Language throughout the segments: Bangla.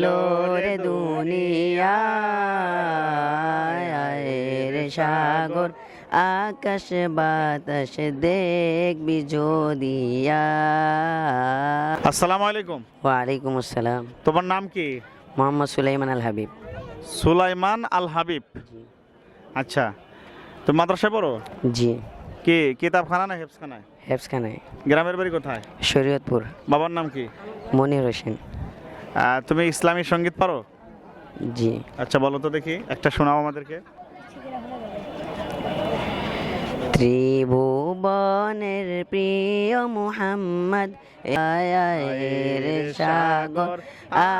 লোরে দুনিয়ায় রে সাগর আকাশ বাতাস দেখবি যদিয়া। আসসালামু আলাইকুম। ওয়ালাইকুম আসসালাম। তোমার নাম কি? মোহাম্মদ সুলাইমান আল হাবিব। সুলাইমান আল হাবিব। আচ্ছা, তুমি মাদ্রাসায় পড়ো? জি। কি কিতাবখানা না হেফসখানায়? হেফসখানায়। গ্রামের বাড়ি কোথায়? শরীয়তপুর। বাবার নাম কি? মনির হোসেন। তুমি ইসলামী সঙ্গীত পারো? জি। আচ্ছা, বলো তো দেখি, একটা শোনাও আমাদেরকে। ত্রিভুবনের প্রিয় মুহাম্মদ আয়ের সাগর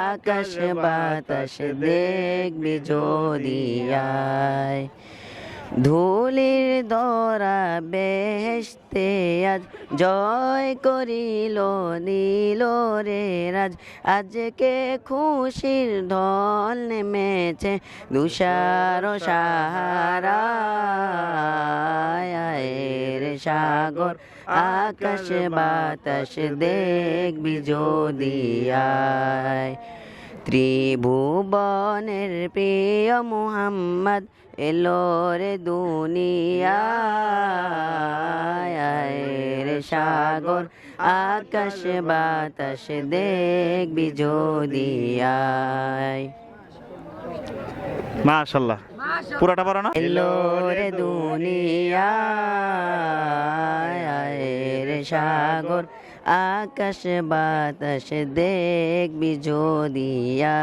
আকাশ বাতাস দেখবি যদিয়ায়। ধুলির দরা বেহেশতে আজ জয় করিল নীল রে রাজ। আজকে খুশির ঢল নেমেছে তুষার সাহারায় রে সাগর আকাশ বাতাস দেখবি যদিয়ায়। ত্রিভুবনের প্রিয় মুহাম্মদ এলো রে দুনিয়ায় রে সাগর আকাশ বাতাস দেখবি যদিয়ায়। মাশাআল্লাহ, পুরাটা পারো না? এলো রে দুনিয়ায় রে সাগর আকাশ বাতাস দেখবি যদিয়া।